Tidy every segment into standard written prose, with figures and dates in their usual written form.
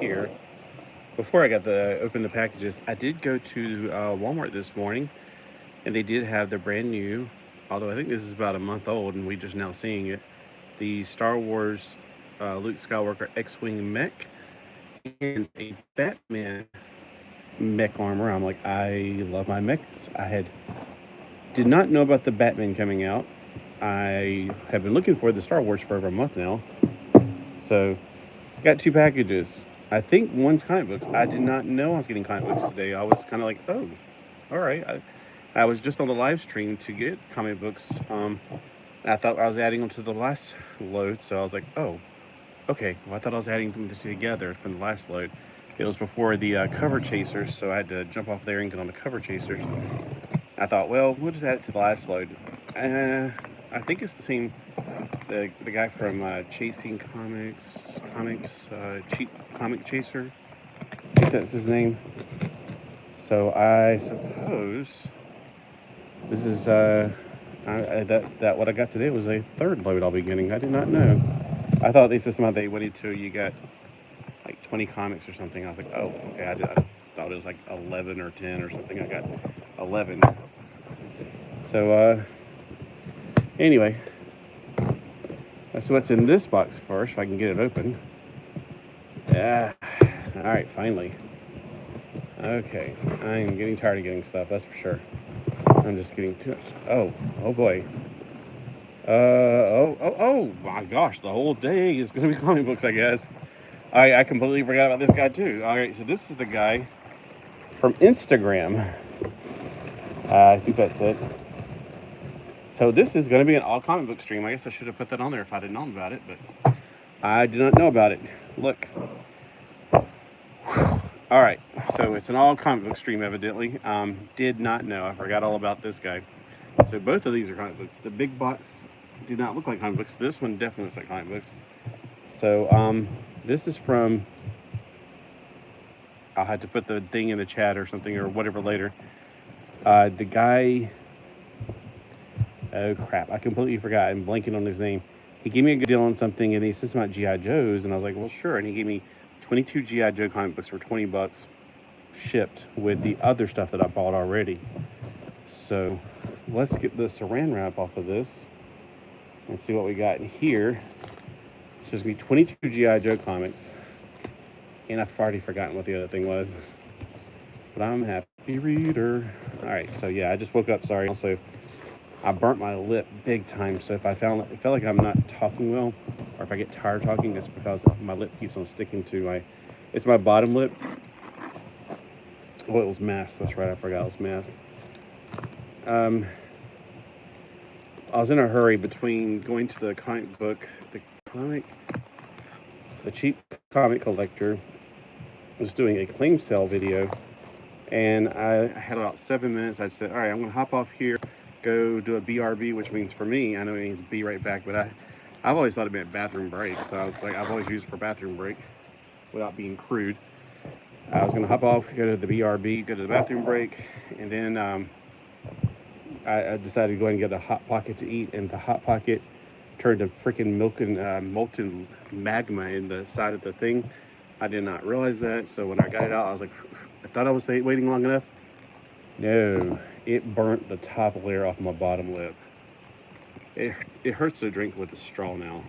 here. Before I got to open the packages, I did go to Walmart this morning, and they did have the brand new, although I think this is about a month old, and we're just now seeing it, the Star Wars Luke Skywalker X-Wing mech and a Batman mech armor. I'm like, I love my mechs. Did not know about the Batman coming out. I have been looking for the Star Wars for over a month now. So, got 2 packages. I think one's comic books. I did not know I was getting comic books today. I was kind of like, oh, all right. I was just on the live stream to get comic books. I thought I was adding them to the last load. So I was like, oh, okay. Well, I thought I was adding them together from the last load. It was before the cover chasers, so I had to jump off there and get on the cover chasers. I thought, well, we'll just add it to the last load. I think it's the same, the guy from Chasing Comics, Cheap Comic Chaser. I think that's his name. So I suppose this is, that what I got today was a 3rd load I'll be getting. I did not know. I thought they said somehow they waited till you got like 20 comics or something. I was like, oh, okay. I thought it was like 11 or 10 or something. I got 11. So, anyway, that's what's in this box first, if I can get it open. Yeah. All right, finally. Okay, I'm getting tired of getting stuff, that's for sure. I'm just getting too much. Oh boy. Oh my gosh, the whole day is going to be comic books, I guess. I completely forgot about this guy too. All right, so this is the guy from Instagram. I think that's it. So this is going to be an all comic book stream. I guess I should have put that on there if I didn't know about it, but I did not know about it. Look. All right, so it's an all comic book stream, evidently. Did not know. I forgot all about this guy. So both of these are comic books. The big box did not look like comic books. This one definitely looks like comic books. So this is from, I'll have to put the thing in the chat or something or whatever later. The guy, oh crap, I completely forgot. I'm blanking on his name. He gave me a good deal on something, and he said something about G.I. Joes, and I was like, well, sure. And he gave me 22 G.I. Joe comic books for 20 bucks shipped with the other stuff that I bought already. So let's get the saran wrap off of this and see what we got in here. So there's going to be 22 G.I. Joe comics, and I've already forgotten what the other thing was, but I'm a happy reader. All right, so yeah, I just woke up, sorry. Also, I burnt my lip big time, so if I felt like I'm not talking well, or if I get tired talking, it's because my lip keeps on sticking to it's my bottom lip. Oh, it was masked, that's right, I forgot it was masked. I was in a hurry between going to the cheap comic collector was doing a claim sale video, and I had about 7 minutes. I said, all right, I'm going to hop off here, go do a BRB, which means for me, I know it means be right back, but I've always thought it meant bathroom break, so I was like, I've always used it for bathroom break without being crude. I was going to hop off, go to the BRB, go to the bathroom break, and then I decided to go ahead and get a Hot Pocket to eat, and the Hot Pocket turned to freaking milk and molten magma in the side of the thing. I did not realize that, so when I got it out, I was like, I thought I was waiting long enough. No, it burnt the top layer off my bottom lip. It hurts to drink with a straw now.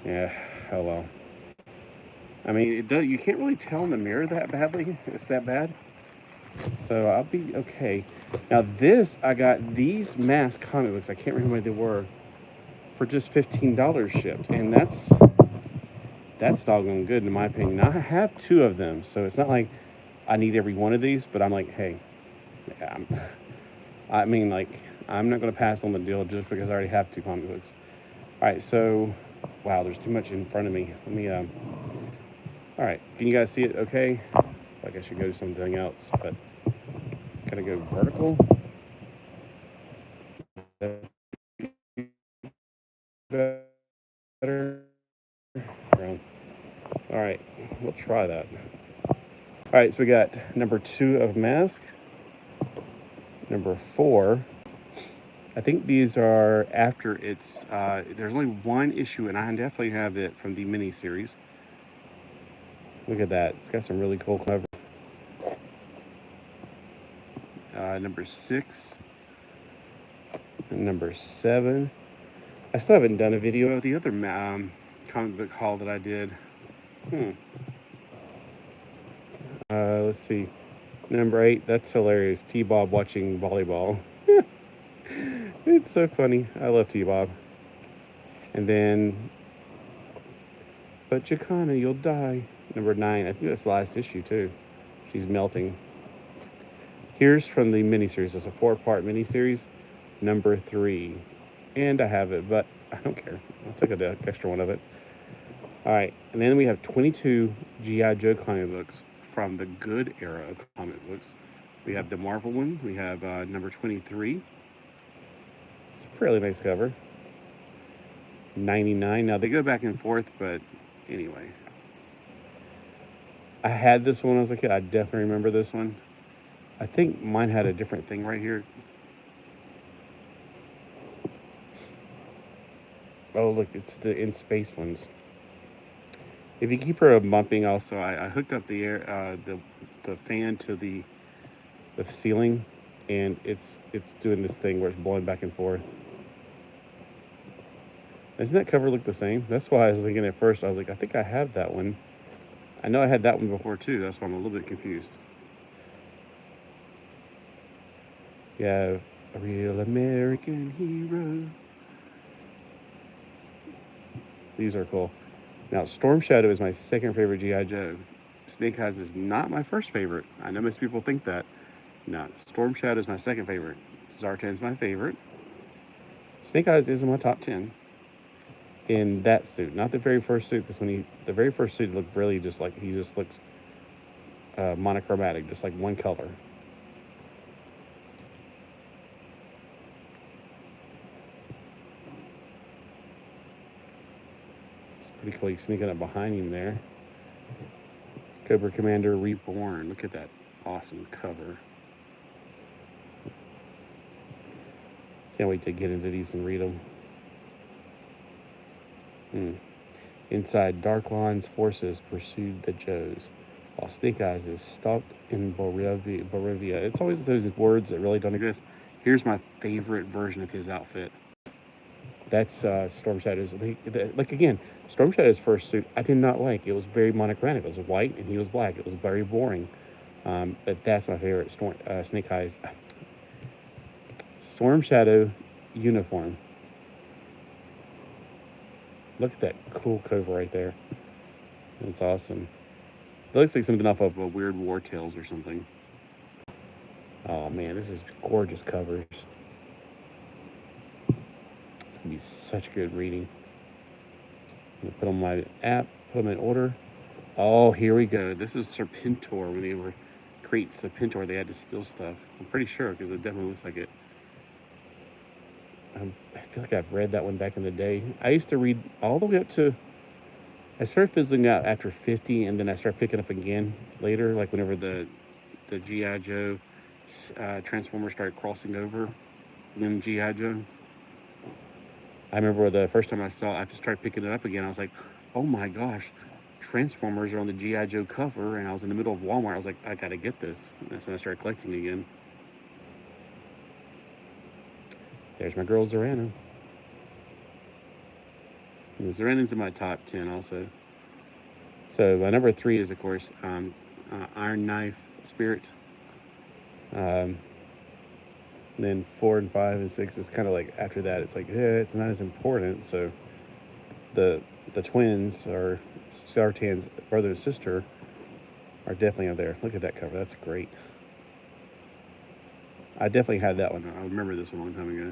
Yeah, oh well. I mean, you can't really tell in the mirror that badly. It's that bad. So I'll be okay. Now I got these mask comic books, I can't remember what they were, for just $15 shipped. And that's doggone good in my opinion. Now I have 2 of them, so it's not like I need every one of these, but I'm like, hey, I'm not going to pass on the deal just because I already have 2 comic books. All right, so, wow, there's too much in front of me. Let me, all right, can you guys see it okay? Like I should go to something else, but gotta go vertical. Better. All right, we'll try that. All right, so we got number 2 of mask, number 4. I think these are after it's, there's only 1 issue, and I definitely have it from the mini series. Look at that. It's got some really cool cover. Number 6. And number 7. I still haven't done a video of the other comic book haul that I did. Let's see. Number 8. That's hilarious. T-Bob watching volleyball. It's so funny. I love T-Bob. And then, but Chicana, you'll die. Number 9. I think that's the last issue too. She's melting. Here's from the miniseries. It's a 4-part miniseries. Number 3. And I have it, but I don't care. I'll take an extra one of it. All right. And then we have 22 G.I. Joe comic books from the good era of comic books. We have the Marvel one. We have number 23. It's a fairly nice cover. 99. Now, they go back and forth, but anyway. I had this one when I was a kid. I definitely remember this one. I think mine had a different thing right here. Oh, look, it's the in space ones. If you keep her bumping, also, I hooked up the air, the fan to the ceiling, and it's doing this thing where it's blowing back and forth. Doesn't that cover look the same? That's why I was thinking at first. I was like, I think I have that one. I know I had that one before too. That's why I'm a little bit confused. Yeah, a real American hero. These are cool. Now, Storm Shadow is my second favorite G.I. Joe. Snake Eyes is not my first favorite. I know most people think that. No, Storm Shadow is my second favorite. Zartan's my favorite. Snake Eyes is in my top 10. In that suit, not the very first suit, because the very first suit looked really just like, he just looked monochromatic, just like one color. It's pretty cool. He's sneaking up behind him there. Cobra Commander Reborn. Look at that awesome cover. Can't wait to get into these and read them. Inside, Darklon's forces pursued the Joes, while Snake Eyes is stalked in Bolivia. It's always those words that really don't exist. Here's my favorite version of his outfit. That's Storm Shadow's. Like again, Storm Shadow's first suit I did not like. It was very monochromatic. It was white and he was black. It was very boring. But that's my favorite Snake Eyes. Storm Shadow uniform. Look at that cool cover right there. That's awesome. It looks like something off of a Weird War Tales or something. Oh man, this is gorgeous covers. It's gonna be such good reading. I'm gonna put on my app, put them in order. Oh, here we go. This is Serpentor. When they were creating Serpentor, they had to steal stuff. I'm pretty sure because it definitely looks like it. I feel like I've read that one back in the day. I used to read all the way up to, I started fizzling out after 50, and then I started picking up again later, like whenever the G.I. Joe Transformers started crossing over in G.I. Joe. I remember the first time I just started picking it up again. I was like, oh my gosh, Transformers are on the G.I. Joe cover, and I was in the middle of Walmart. I was like, I gotta get this. And that's when I started collecting again. There's my girl Zorana. And Zorana's in my top 10 also. So my number 3 is, of course, Iron Knife Spirit. Then 4 and 5 and 6 is kind of like after that. It's like, it's not as important. So the twins, or Zartan's brother and sister, are definitely up there. Look at that cover. That's great. I definitely had that one. I remember this one a long time ago.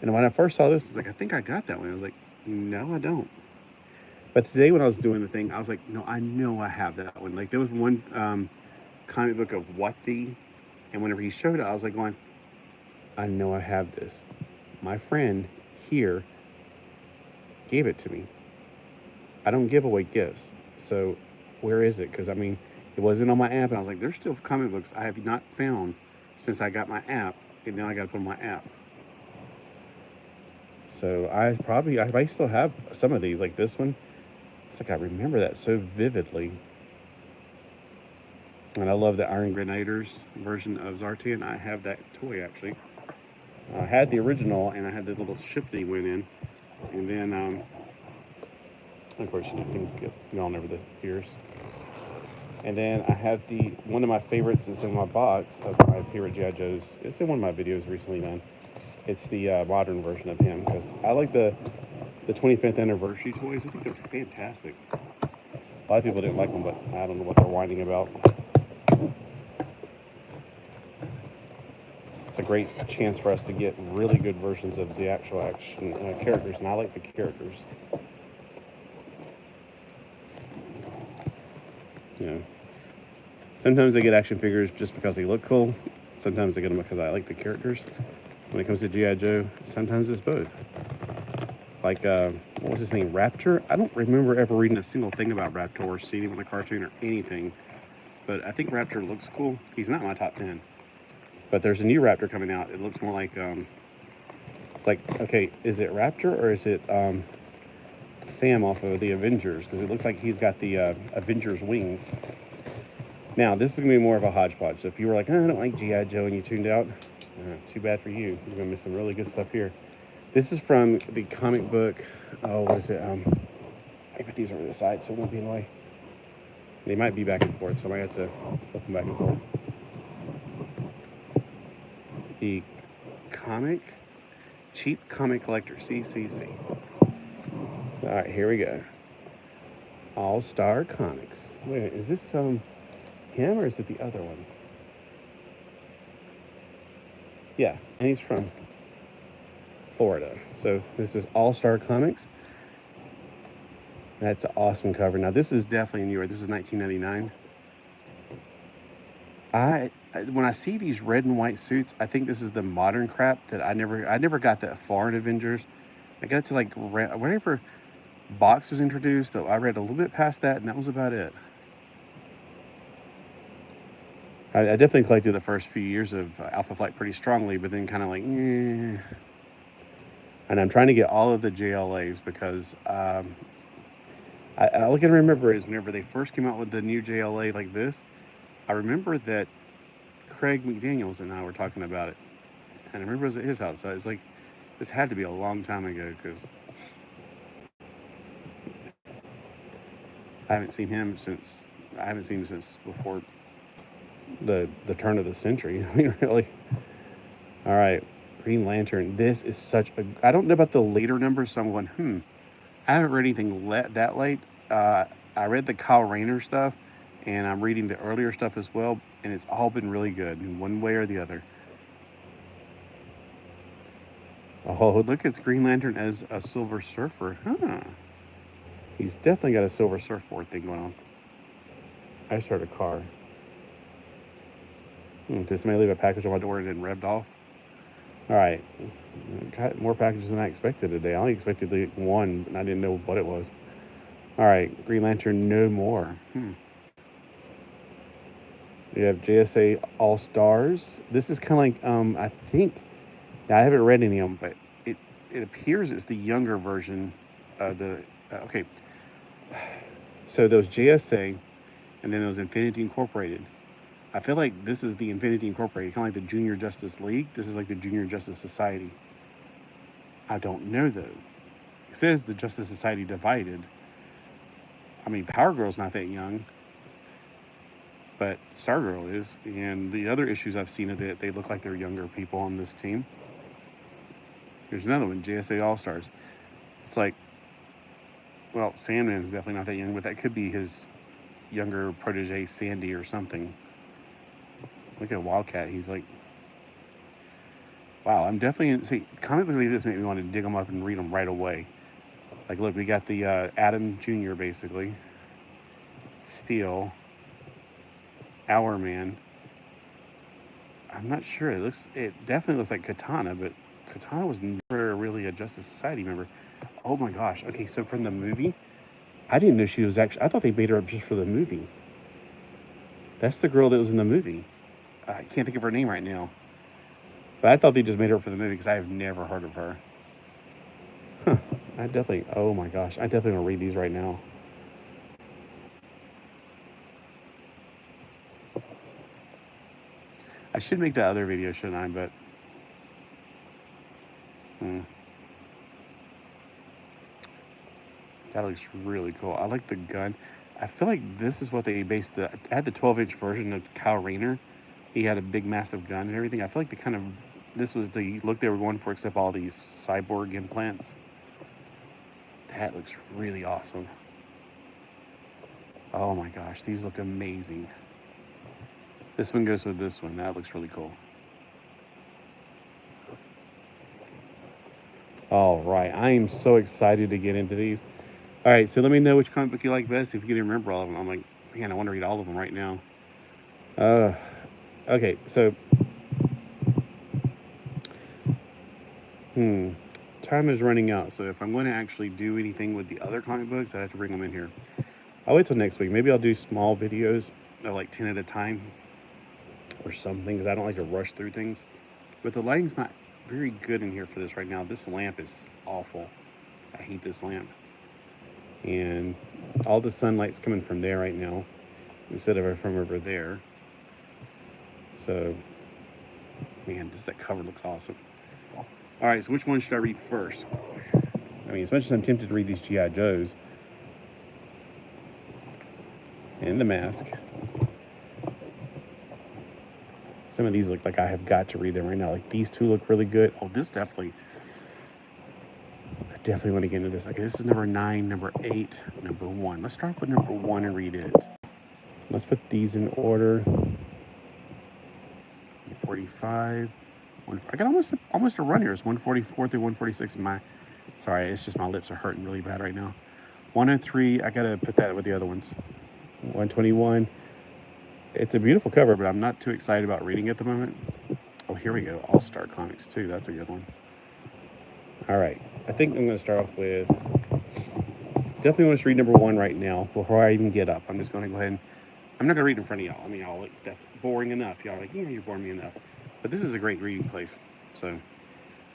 And when I first saw this, I was like, I think I got that one. I was like, no, I don't. But today when I was doing the thing, I was like, no, I know I have that one. Like, there was one comic book of What the, and whenever he showed it, I was like going, I know I have this. My friend here gave it to me. I don't give away gifts. So where is it? Because, I mean, it wasn't on my app. And I was like, there's still comic books I have not found since I got my app, and now I got to put on my app. So I still have some of these, like this one. It's like I remember that so vividly. And I love the Iron Grenadiers version of Zartan. I have that toy actually. I had the original, and I had the little ship that he went in. And then, unfortunately, things get gone over the years. And then I have one of my favorites is in my box of my favorite G.I. Joes. It's in one of my videos recently done. It's the modern version of him, because I like the 25th anniversary toys. I think they're fantastic. A lot of people didn't like them, but I don't know what they're whining about. It's a great chance for us to get really good versions of the actual action characters, and I like the characters. You know, sometimes I get action figures just because they look cool. Sometimes I get them because I like the characters. When it comes to G.I. Joe, sometimes it's both. Like, what was his name? Raptor? I don't remember ever reading a single thing about Raptor or seeing him in a cartoon or anything. But I think Raptor looks cool. He's not in my top 10. But there's a new Raptor coming out. It looks more like, it's like, okay, is it Raptor or is it Sam off of the Avengers? Because it looks like he's got the Avengers wings. Now, this is going to be more of a hodgepodge. So if you were like, oh, I don't like G.I. Joe and you tuned out, too bad for you. You're going to miss some really good stuff here. This is from the comic book, what is it? I put these over the side so it won't be in the way. They might be back and forth, so I might have to flip them back and forth. The Cheap Comic Collector, CCC. All right, here we go. All-Star Comics. Wait a minute, is this him or is it the other one? Yeah, and he's from Florida. So this is All-Star Comics. That's an awesome cover. Now this is definitely newer. This is 1999. When I see these red and white suits, I think this is the modern crap that I never got that far in Avengers. I got to like whenever Box was introduced, I read a little bit past that, and that was about it. I definitely collected the first few years of Alpha Flight pretty strongly, but then kind of like, And I'm trying to get all of the JLAs because all I can remember is whenever they first came out with the new JLA like this, I remember that Craig McDaniels and I were talking about it. And I remember it was at his house. So it's like, this had to be a long time ago because I haven't seen him since before the turn of the century. I mean, really. All right, Green Lantern. This is such a... I don't know about the later numbers, so I'm going, I haven't read anything that late. I read the Kyle Rayner stuff, and I'm reading the earlier stuff as well, and it's all been really good in one way or the other. Oh, look, it's Green Lantern as a Silver Surfer. He's definitely got a Silver Surfboard thing going on. I just heard a car. Did somebody leave a package on my door and it revved off? All right. Got more packages than I expected today. I only expected one, and I didn't know what it was. All right. Green Lantern No More. We have JSA All Stars. This is kind of like, I think, I haven't read any of them, but it appears it's the younger version of the, okay. So those JSA, and then those Infinity Incorporated. I feel like this is the Infinity Incorporated, kind of like the Junior Justice League. This is like the Junior Justice Society. I don't know, though. It says the Justice Society divided. I mean, Power Girl's not that young, but Stargirl is. And the other issues I've seen of it, they look like they're younger people on this team. Here's another one, JSA All-Stars. It's like, well, Sandman's definitely not that young, but that could be his younger protege, Sandy, or something. Look at Wildcat. He's like, wow, I'm definitely... See, comic books like this make me want to dig them up and read them right away. Like, look, we got the Adam Jr., basically. Steel. Hour Man. I'm not sure. It definitely looks like Katana, but Katana was never really a Justice Society member. Oh my gosh. Okay, so from the movie, I didn't know she was actually... I thought they made her up just for the movie. That's the girl that was in the movie. I can't think of her name right now. But I thought they just made her up for the movie because I have never heard of her. I definitely... Oh my gosh. I definitely want to read these right now. I should make that other video, shouldn't I? But that looks really cool. I like the gun. I feel like this is what they based the. I had the 12-inch version of Kyle Rayner. He had a big, massive gun and everything. I feel like they kind of, this was the look they were going for, except all these cyborg implants. That looks really awesome. Oh my gosh, these look amazing. This one goes with this one. That looks really cool. All right, I am so excited to get into these. All right, so let me know which comic book you like best. If you can remember all of them, I'm like, man, I want to read all of them right now. Okay, so time is running out. So if I'm going to actually do anything with the other comic books, I have to bring them in here. I'll wait till next week. Maybe I'll do small videos, like 10 at a time or something, because I don't like to rush through things. But the lighting's not very good in here for this right now. This lamp is awful. I hate this lamp. And all the sunlight's coming from there right now instead of from over there. So, man, that cover looks awesome. All right, so which one should I read first? I mean, as much as I'm tempted to read these G.I. Joes and The Mask, some of these look like I have got to read them right now. Like, these two look really good. Oh, this definitely, I definitely want to get into this. Okay, this is number 9, number 8, number 1. Let's start with number 1 and read it. Let's put these in order. 45. I got almost a run here. It's 144 through 146. Sorry, it's just my lips are hurting really bad right now. 103. I gotta put that with the other ones. 121. It's a beautiful cover, but I'm not too excited about reading it at the moment. Oh, here we go. All-Star Comics 2. That's a good one. All right. I think I'm going to start off with... Definitely want to read number 1 right now before I even get up. I'm just going to go ahead and... I'm not going to read in front of y'all. I mean, y'all, that's boring enough. Y'all are like, yeah, you're boring me enough. But this is a great reading place. So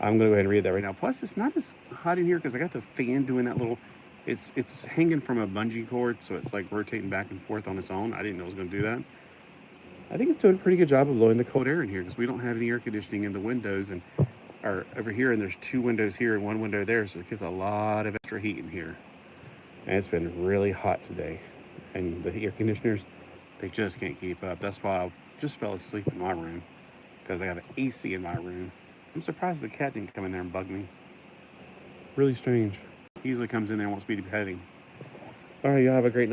I'm going to go ahead and read that right now. Plus, it's not as hot in here because I got the fan doing that little... It's hanging from a bungee cord, so it's like rotating back and forth on its own. I didn't know it was going to do that. I think it's doing a pretty good job of blowing the cold air in here because we don't have any air conditioning in the windows and or over here, and there's 2 windows here and 1 window there, so it gets a lot of extra heat in here. And it's been really hot today. And the air conditioners, they just can't keep up. That's why I just fell asleep in my room because I have an AC in my room. I'm surprised the cat didn't come in there and bug me. Really strange. He usually comes in there and wants me to be petting. All right, y'all have a great night.